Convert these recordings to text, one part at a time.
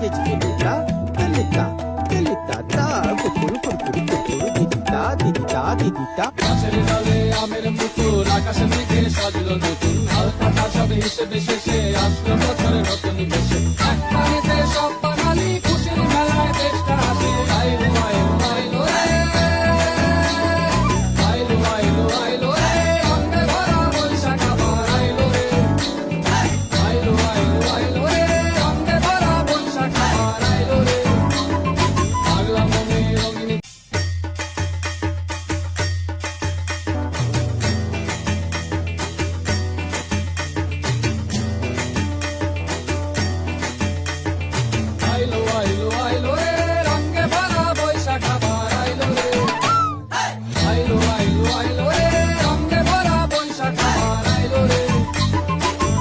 ঝিঝিলিটা দিলিটা দিলিটা তা কুকুরু কুকুরু কুকুরু দিদিটা দিদিটা দিদিটা। গাছের ডালে আমের পুকুর, আকাশে মেঘে সাজলো নতুন, হালকা সব হিসেবে শেষে আসলো বছরের নতুন বেশে। এক পানিতে সব বাঙালি খুশির মেলায় দেশটা হাসে। আইলো আইলো আইলো রে, আইলো আইলো আইলো রে, রঙে ভরা বৈশাখ আবার আইলো রে। আইলো আইলো আইলো রে, রঙে ভরা বৈশাখ আবার আইলো রে। পাগলা মনে রঙিন আইলো আইলো আইলো রে, রঙে ভরা বৈশাখ আবার আইলো রে। আইলো আইলো আইলো রে, রঙে ভরা বৈশাখ আবার আইলো রে।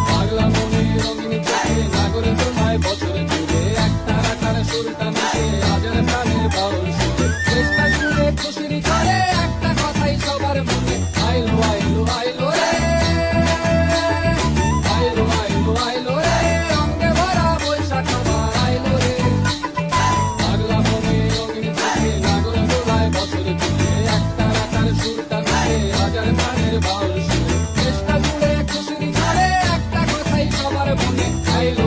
পাগলা মনে রঙিন চোখে নাগরে তোমায় বছরে জুড়ে, একটা রাখার সুরটা মিশে আজের প্রাণের বাউল সুরে। চেষ্টা জুড়ে খুশির ঝড়ে একটা কথাই সবার মনে। আইলো আইলো আইলো রে, আইলো আইলো আইলো রে, রঙে ভরা বৈশাখ আবার আইলো রে। পাগলা মনে রঙিন চোখে নাগরে তোমায় বছরে জুড়ে, একটা রাখার সুরটা মিশে আজের প্রাণের বাউল সুরে। চেষ্টা জুড়ে খুশির ঝড়ে একটা কথাই সবার মনে। আইলো